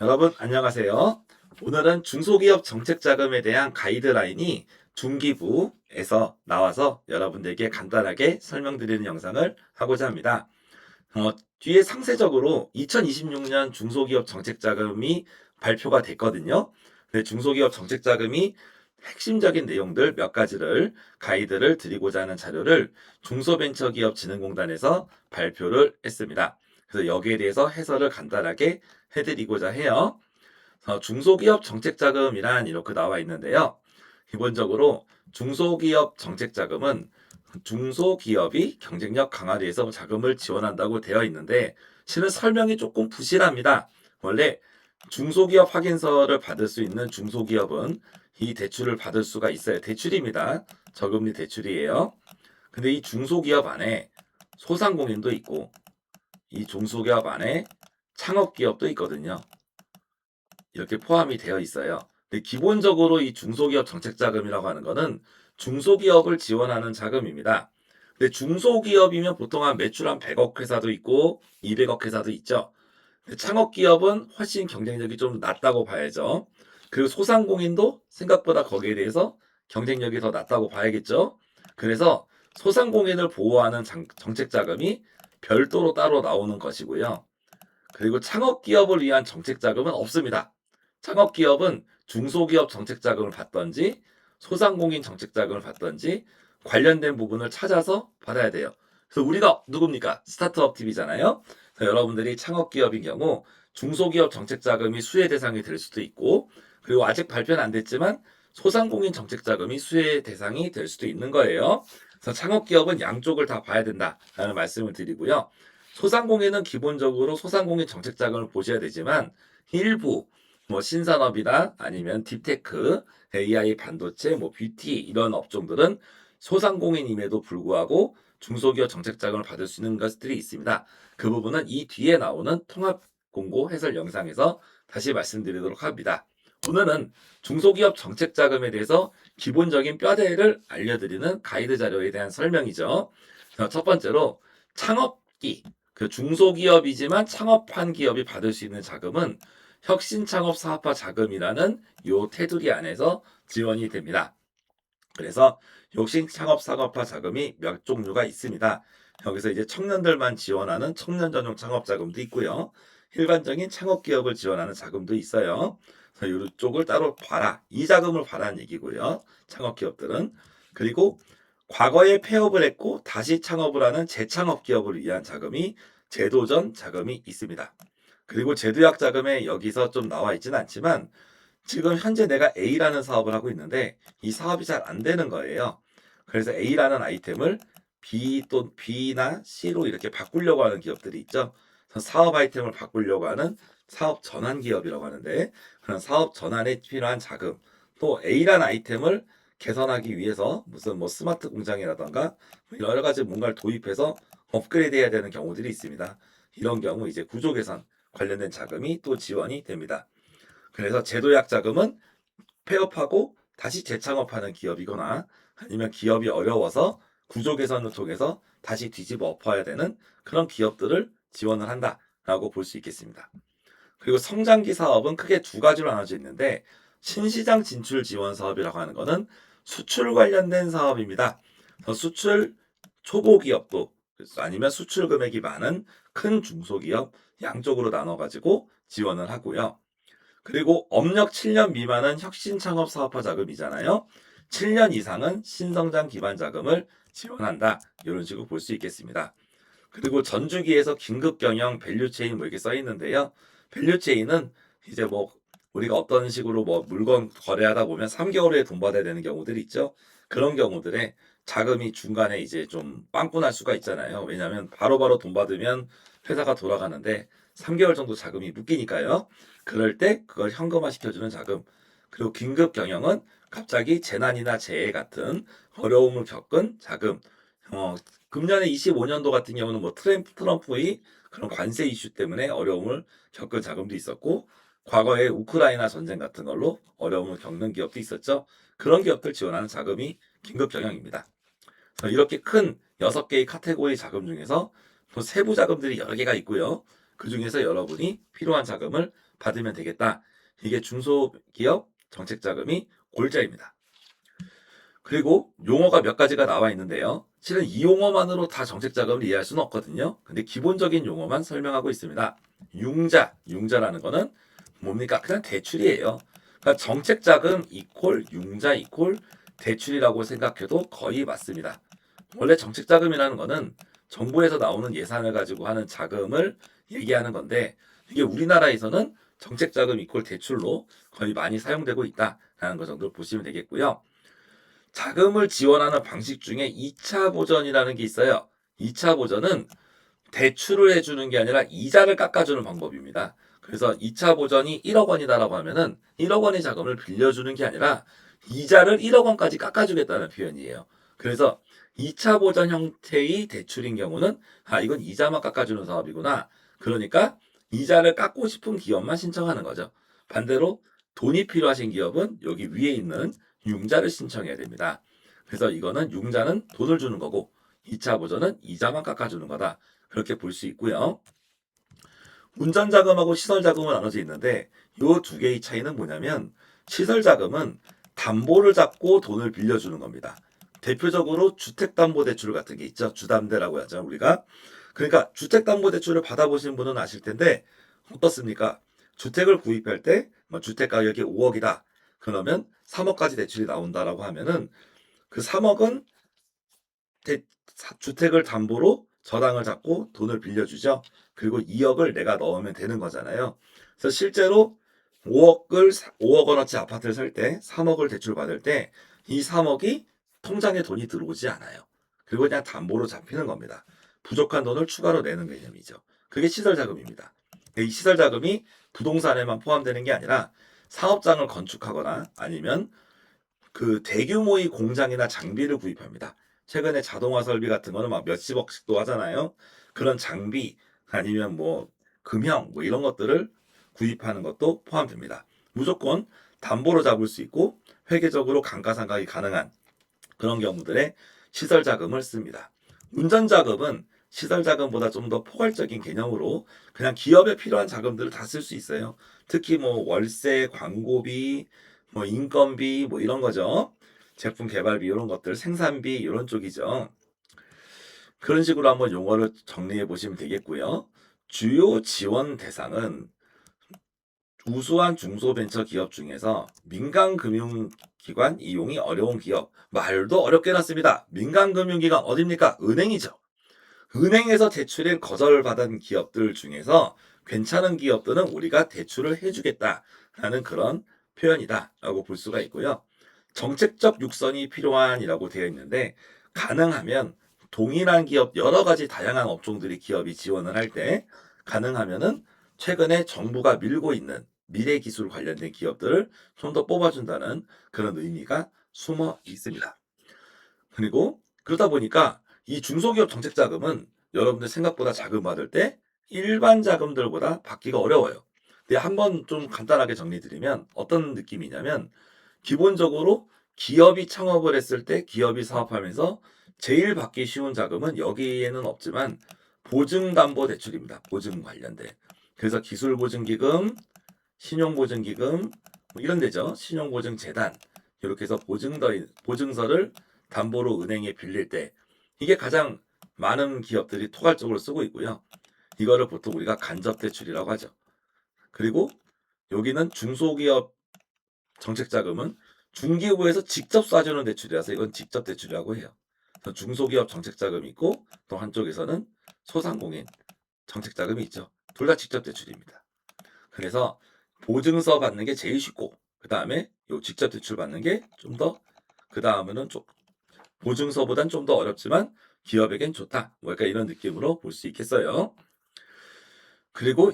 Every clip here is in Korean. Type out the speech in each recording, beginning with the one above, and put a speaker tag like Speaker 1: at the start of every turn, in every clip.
Speaker 1: 여러분 안녕하세요. 오늘은 중소기업 정책자금에 대한 가이드라인이 중기부에서 나와서 여러분들에게 간단하게 설명드리는 영상을 하고자 합니다. 뒤에 상세적으로 2026년 중소기업 정책자금이 발표가 됐거든요. 근데 중소기업 정책자금이 핵심적인 내용들 몇 가지를 가이드를 드리고자 하는 자료를 중소벤처기업진흥공단에서 발표를 했습니다. 그래서 여기에 대해서 해설을 간단하게 해드리고자 해요. 중소기업 정책자금이란 이렇게 나와 있는데요. 기본적으로 중소기업 정책자금은 중소기업이 경쟁력 강화를 위해서 자금을 지원한다고 되어 있는데 실은 설명이 조금 부실합니다. 원래 중소기업 확인서를 받을 수 있는 중소기업은 이 대출을 받을 수가 있어요. 대출입니다. 저금리 대출이에요. 근데 이 중소기업 안에 소상공인도 있고 이 중소기업 안에 창업기업도 있거든요. 이렇게 포함이 되어 있어요. 근데 기본적으로 이 중소기업 정책자금이라고 하는 거는 중소기업을 지원하는 자금입니다. 근데 중소기업이면 보통 매출 한 100억 회사도 있고 200억 회사도 있죠. 근데 창업기업은 훨씬 경쟁력이 좀 낮다고 봐야죠. 그리고 소상공인도 생각보다 거기에 대해서 경쟁력이 더 낮다고 봐야겠죠. 그래서 소상공인을 보호하는 정책자금이 별도로 따로 나오는 것이고요. 그리고 창업기업을 위한 정책자금은 없습니다. 창업기업은 중소기업 정책자금을 받던지 소상공인 정책자금을 받던지 관련된 부분을 찾아서 받아야 돼요. 그래서 우리가 누굽니까? 스타트업 TV잖아요. 그래서 여러분들이 창업기업인 경우 중소기업 정책자금이 수혜 대상이 될 수도 있고 그리고 아직 발표는 안 됐지만 소상공인 정책자금이 수혜 대상이 될 수도 있는 거예요. 그래서 창업기업은 양쪽을 다 봐야 된다라는 말씀을 드리고요. 소상공인은 기본적으로 소상공인 정책자금을 보셔야 되지만 일부 신산업이나 아니면 딥테크, AI 반도체, 뷰티 이런 업종들은 소상공인임에도 불구하고 중소기업 정책자금을 받을 수 있는 것들이 있습니다. 그 부분은 이 뒤에 나오는 통합 공고 해설 영상에서 다시 말씀드리도록 합니다. 오늘은 중소기업 정책자금에 대해서 기본적인 뼈대를 알려드리는 가이드 자료에 대한 설명이죠. 첫 번째로 창업기, 그 중소기업이지만 창업한 기업이 받을 수 있는 자금은 혁신창업사업화 자금이라는 요 테두리 안에서 지원이 됩니다. 그래서 혁신창업사업화 자금이 몇 종류가 있습니다. 여기서 이제 청년들만 지원하는 청년 전용 창업 자금도 있고요. 일반적인 창업기업을 지원하는 자금도 있어요. 그래서 이쪽을 따로 봐라. 이 자금을 봐라는 얘기고요. 창업기업들은. 그리고 과거에 폐업을 했고 다시 창업을 하는 재창업 기업을 위한 자금이 제도전 자금이 있습니다. 그리고 제도약 자금에 여기서 좀 나와 있지는 않지만 지금 현재 내가 A라는 사업을 하고 있는데 이 사업이 잘 안 되는 거예요. 그래서 A라는 아이템을 B나 C로 이렇게 바꾸려고 하는 기업들이 있죠. 그래서 사업 아이템을 바꾸려고 하는 사업 전환 기업이라고 하는데 그런 사업 전환에 필요한 자금 또 A라는 아이템을 개선하기 위해서 무슨 스마트 공장이라던가 여러 가지 뭔가를 도입해서 업그레이드 해야 되는 경우들이 있습니다. 이런 경우 이제 구조 개선 관련된 자금이 또 지원이 됩니다. 그래서 제도약 자금은 폐업하고 다시 재창업하는 기업이거나 아니면 기업이 어려워서 구조 개선을 통해서 다시 뒤집어 엎어야 되는 그런 기업들을 지원을 한다라고 볼 수 있겠습니다. 그리고 성장기 사업은 크게 두 가지로 나눠져 있는데 신시장 진출 지원 사업이라고 하는 것은 수출 관련된 사업입니다. 수출 초보 기업도 아니면 수출 금액이 많은 큰 중소기업 양쪽으로 나눠 가지고 지원을 하고요. 그리고 업력 7년 미만은 혁신 창업 사업화 자금이잖아요. 7년 이상은 신성장 기반 자금을 지원한다. 이런 식으로 볼 수 있겠습니다. 그리고 전주기에서 긴급 경영 밸류체인 이렇게 써 있는데요. 밸류체인은 이제 우리가 어떤 식으로 물건 거래하다 보면 3개월 후에 돈 받아야 되는 경우들이 있죠. 그런 경우들에 자금이 중간에 이제 좀 빵꾸 날 수가 있잖아요. 왜냐하면 바로바로 돈 받으면 회사가 돌아가는데 3개월 정도 자금이 묶이니까요. 그럴 때 그걸 현금화 시켜주는 자금. 그리고 긴급 경영은 갑자기 재난이나 재해 같은 어려움을 겪은 자금. 금년에 25년도 같은 경우는 트럼프의 그런 관세 이슈 때문에 어려움을 겪은 자금도 있었고 과거에 우크라이나 전쟁 같은 걸로 어려움을 겪는 기업도 있었죠. 그런 기업들 지원하는 자금이 긴급 경영입니다. 그래서 이렇게 큰 6개의 카테고리 자금 중에서 또 세부 자금들이 여러 개가 있고요. 그중에서 여러분이 필요한 자금을 받으면 되겠다. 이게 중소기업 정책자금이 골자입니다. 그리고 용어가 몇 가지가 나와 있는데요. 실은 이 용어만으로 다 정책자금을 이해할 수는 없거든요. 근데 기본적인 용어만 설명하고 있습니다. 융자라는 거는 뭡니까? 그냥 대출이에요. 그러니까 정책자금 이퀄 융자 이퀄 대출이라고 생각해도 거의 맞습니다. 원래 정책자금이라는 거는 정부에서 나오는 예산을 가지고 하는 자금을 얘기하는 건데 이게 우리나라에서는 정책자금 이퀄 대출로 거의 많이 사용되고 있다라는 것 정도 보시면 되겠고요. 자금을 지원하는 방식 중에 2차 보전이라는 게 있어요. 2차 보전은 대출을 해주는 게 아니라 이자를 깎아주는 방법입니다. 그래서 2차 보전이 1억 원이다라고 하면은 1억 원의 자금을 빌려주는 게 아니라 이자를 1억 원까지 깎아주겠다는 표현이에요. 그래서 2차 보전 형태의 대출인 경우는 이건 이자만 깎아주는 사업이구나. 그러니까 이자를 깎고 싶은 기업만 신청하는 거죠. 반대로 돈이 필요하신 기업은 여기 위에 있는 융자를 신청해야 됩니다. 그래서 이거는 융자는 돈을 주는 거고 2차 보전은 이자만 깎아주는 거다. 그렇게 볼 수 있고요. 운전 자금하고 시설 자금은 나눠져 있는데 이 두 개의 차이는 뭐냐면 시설 자금은 담보를 잡고 돈을 빌려주는 겁니다. 대표적으로 주택담보대출 같은 게 있죠. 주담대라고 하죠, 우리가. 그러니까 주택담보대출을 받아보신 분은 아실 텐데 어떻습니까? 주택을 구입할 때 주택 가격이 5억이다. 그러면 3억까지 대출이 나온다라고 하면은 그 3억은 주택을 담보로 저당을 잡고 돈을 빌려주죠. 그리고 2억을 내가 넣으면 되는 거잖아요. 그래서 실제로 5억 원어치 아파트를 살 때 3억을 대출 받을 때 이 3억이 통장에 돈이 들어오지 않아요. 그리고 그냥 담보로 잡히는 겁니다. 부족한 돈을 추가로 내는 개념이죠. 그게 시설 자금입니다. 이 시설 자금이 부동산에만 포함되는 게 아니라 사업장을 건축하거나 아니면 그 대규모의 공장이나 장비를 구입합니다. 최근에 자동화 설비 같은 거는 막 몇십억씩도 하잖아요. 그런 장비 아니면 뭐 금형 뭐 이런 것들을 구입하는 것도 포함됩니다. 무조건 담보로 잡을 수 있고 회계적으로 감가상각이 가능한 그런 경우들에 시설 자금을 씁니다. 운전 자금은 시설 자금보다 좀 더 포괄적인 개념으로 그냥 기업에 필요한 자금들을 다 쓸 수 있어요. 특히 뭐 월세, 광고비, 뭐 인건비 뭐 이런 거죠. 제품 개발비 이런 것들, 생산비 이런 쪽이죠. 그런 식으로 한번 용어를 정리해 보시면 되겠고요. 주요 지원 대상은 우수한 중소벤처기업 중에서 민간금융기관 이용이 어려운 기업, 말도 어렵게 놨습니다. 민간금융기관 어딥니까? 은행이죠. 은행에서 대출을 거절받은 기업들 중에서 괜찮은 기업들은 우리가 대출을 해주겠다라는 그런 표현이다라고 볼 수가 있고요. 정책적 육성이 필요한이라고 되어 있는데 가능하면 동일한 기업 여러 가지 다양한 업종들이 기업이 지원을 할 때 가능하면은 최근에 정부가 밀고 있는 미래 기술 관련된 기업들을 좀 더 뽑아준다는 그런 의미가 숨어 있습니다. 그리고 그러다 보니까 이 중소기업 정책자금은 여러분들 생각보다 자금 받을 때 일반 자금들보다 받기가 어려워요. 근데 한번 좀 간단하게 정리드리면 어떤 느낌이냐면 기본적으로 기업이 창업을 했을 때 기업이 사업하면서 제일 받기 쉬운 자금은 여기에는 없지만 보증담보대출입니다. 보증 관련된. 그래서 기술보증기금, 신용보증기금 뭐 이런 데죠. 신용보증재단 이렇게 해서 보증서를 담보로 은행에 빌릴 때 이게 가장 많은 기업들이 토괄적으로 쓰고 있고요. 이거를 보통 우리가 간접대출이라고 하죠. 그리고 여기는 중소기업 정책자금은 중기부에서 직접 쏴주는 대출이라서 이건 직접 대출이라고 해요. 그래서 중소기업 정책자금이 있고 또 한쪽에서는 소상공인 정책자금이 있죠. 둘 다 직접 대출입니다. 그래서 보증서 받는 게 제일 쉽고 그 다음에 요 직접 대출 받는 게 좀 더 그 다음에는 좀 보증서보단 좀 더 어렵지만 기업에겐 좋다. 뭐 약간 이런 느낌으로 볼 수 있겠어요. 그리고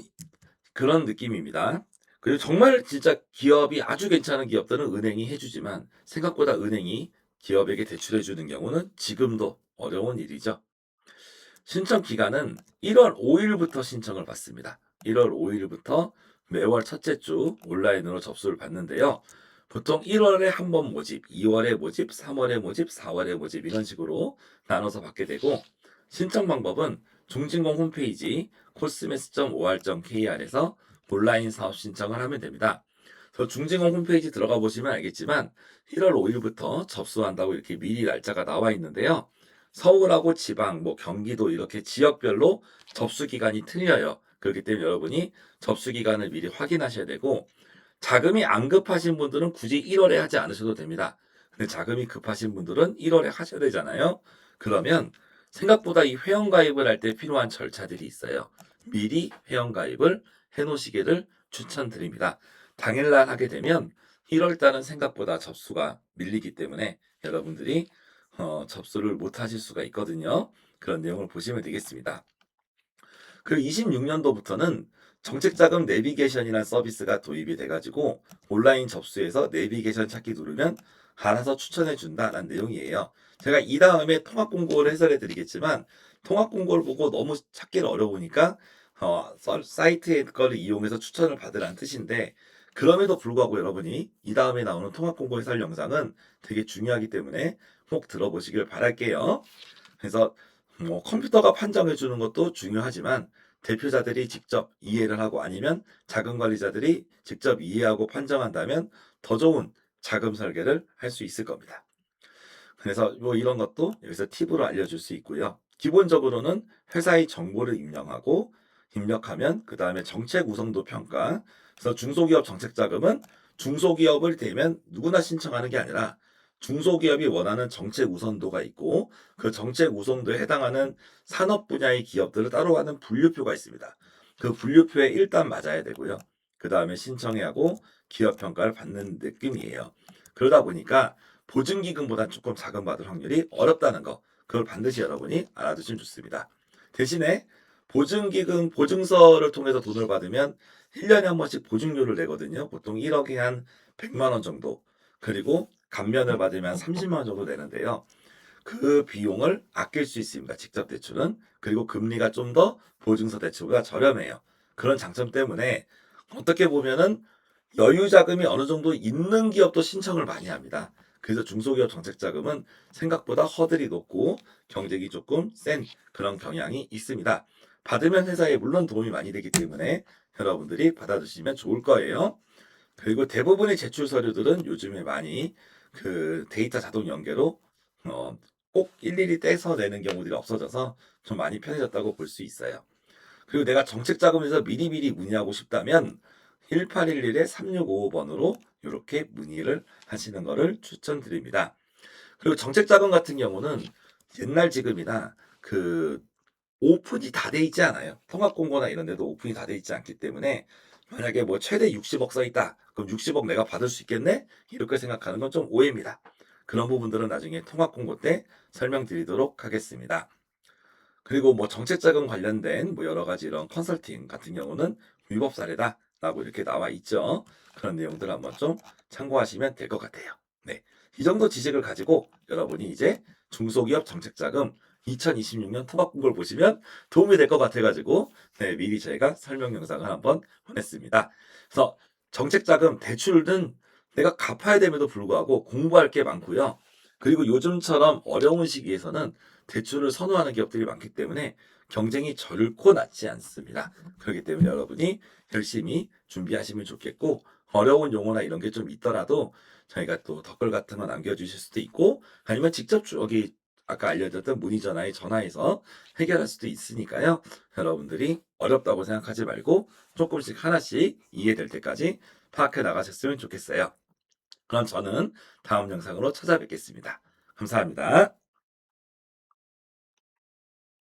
Speaker 1: 그런 느낌입니다. 그리고 정말 진짜 기업이 아주 괜찮은 기업들은 은행이 해주지만 생각보다 은행이 기업에게 대출해주는 경우는 지금도 어려운 일이죠. 신청 기간은 1월 5일부터 신청을 받습니다. 1월 5일부터 매월 첫째 주 온라인으로 접수를 받는데요. 보통 1월에 한 번 모집, 2월에 모집, 3월에 모집, 4월에 모집 이런 식으로 나눠서 받게 되고 신청 방법은 중진공 홈페이지 cosmes.or.kr에서 온라인 사업 신청을 하면 됩니다. 그래서 중진공 홈페이지 들어가 보시면 알겠지만 1월 5일부터 접수한다고 이렇게 미리 날짜가 나와 있는데요. 서울하고 지방, 뭐 경기도 이렇게 지역별로 접수 기간이 틀려요. 그렇기 때문에 여러분이 접수 기간을 미리 확인하셔야 되고 자금이 안 급하신 분들은 굳이 1월에 하지 않으셔도 됩니다. 근데 자금이 급하신 분들은 1월에 하셔야 되잖아요. 그러면 생각보다 이 회원가입을 할 때 필요한 절차들이 있어요. 미리 회원가입을 해 놓으시기를 추천드립니다. 당일날 하게 되면 1월 달은 생각보다 접수가 밀리기 때문에 여러분들이 접수를 못 하실 수가 있거든요. 그런 내용을 보시면 되겠습니다. 그리고 26년도부터는 정책자금 내비게이션이라는 서비스가 도입이 돼가지고 온라인 접수해서 내비게이션 찾기 누르면 알아서 추천해 준다라는 내용이에요. 제가 이 다음에 통합 공고를 해설해 드리겠지만 통합 공고를 보고 너무 찾기를 어려우니까 사이트의 거를 이용해서 추천을 받으라는 뜻인데 그럼에도 불구하고 여러분이 이 다음에 나오는 통합 공고 해설 영상은 되게 중요하기 때문에 꼭 들어보시길 바랄게요. 그래서 뭐 컴퓨터가 판정해 주는 것도 중요하지만 대표자들이 직접 이해를 하고 아니면 자금 관리자들이 직접 이해하고 판정한다면 더 좋은 자금 설계를 할 수 있을 겁니다. 그래서 뭐 이런 것도 여기서 팁으로 알려줄 수 있고요. 기본적으로는 회사의 정보를 입력하면 그 다음에 정책 우선도 평가. 그래서 중소기업 정책자금은 중소기업을 대면 누구나 신청하는 게 아니라 중소기업이 원하는 정책 우선도가 있고 그 정책 우선도에 해당하는 산업 분야의 기업들을 따로 하는 분류표가 있습니다. 그 분류표에 일단 맞아야 되고요. 그 다음에 신청해야 하고 기업 평가를 받는 느낌이에요. 그러다 보니까 보증기금보다 조금 자금 받을 확률이 어렵다는 거. 그걸 반드시 여러분이 알아두시면 좋습니다. 대신에 보증기금, 보증서를 통해서 돈을 받으면 1년에 한 번씩 보증료를 내거든요. 보통 1억에 한 100만 원 정도. 그리고 감면을 받으면 30만 원 정도 내는데요. 그 비용을 아낄 수 있습니다. 직접 대출은. 그리고 금리가 좀 더 보증서 대출보다 저렴해요. 그런 장점 때문에 어떻게 보면은 여유 자금이 어느 정도 있는 기업도 신청을 많이 합니다. 그래서 중소기업 정책자금은 생각보다 허들이 높고 경쟁이 조금 센 그런 경향이 있습니다. 받으면 회사에 물론 도움이 많이 되기 때문에 여러분들이 받아주시면 좋을 거예요. 그리고 대부분의 제출 서류들은 요즘에 많이 그 데이터 자동 연계로 어, 꼭 일일이 떼서 내는 경우들이 없어져서 좀 많이 편해졌다고 볼 수 있어요. 그리고 내가 정책자금에서 미리미리 문의하고 싶다면 1811-3655번으로 이렇게 문의를 하시는 것을 추천드립니다. 그리고 정책자금 같은 경우는 옛날 지금이나 그 오픈이 다 돼 있지 않아요. 통합공고나 이런 데도 오픈이 다 돼 있지 않기 때문에 만약에 뭐 최대 60억 써 있다. 그럼 60억 내가 받을 수 있겠네? 이렇게 생각하는 건 좀 오해입니다. 그런 부분들은 나중에 통합공고 때 설명드리도록 하겠습니다. 그리고 뭐 정책자금 관련된 뭐 여러 가지 이런 컨설팅 같은 경우는 위법 사례다라고 이렇게 나와 있죠. 그런 내용들 한번 좀 참고하시면 될 것 같아요. 네. 이 정도 지식을 가지고 여러분이 이제 중소기업 정책자금 2026년 통합공고를 보시면 도움이 될 것 같아가지고 네, 미리 저희가 설명 영상을 한번 보냈습니다. 그래서 정책자금 대출은 내가 갚아야 됨에도 불구하고 공부할 게 많고요. 그리고 요즘처럼 어려운 시기에서는 대출을 선호하는 기업들이 많기 때문에 경쟁이 결코 낮지 않습니다. 그렇기 때문에 여러분이 열심히 준비하시면 좋겠고 어려운 용어나 이런 게 좀 있더라도 저희가 또 댓글 같은 거 남겨주실 수도 있고 아니면 직접 여기 아까 알려드렸던 문의 전화에 전화해서 해결할 수도 있으니까요. 여러분들이 어렵다고 생각하지 말고 조금씩 하나씩 이해될 때까지 파악해 나가셨으면 좋겠어요. 그럼 저는 다음 영상으로 찾아뵙겠습니다. 감사합니다.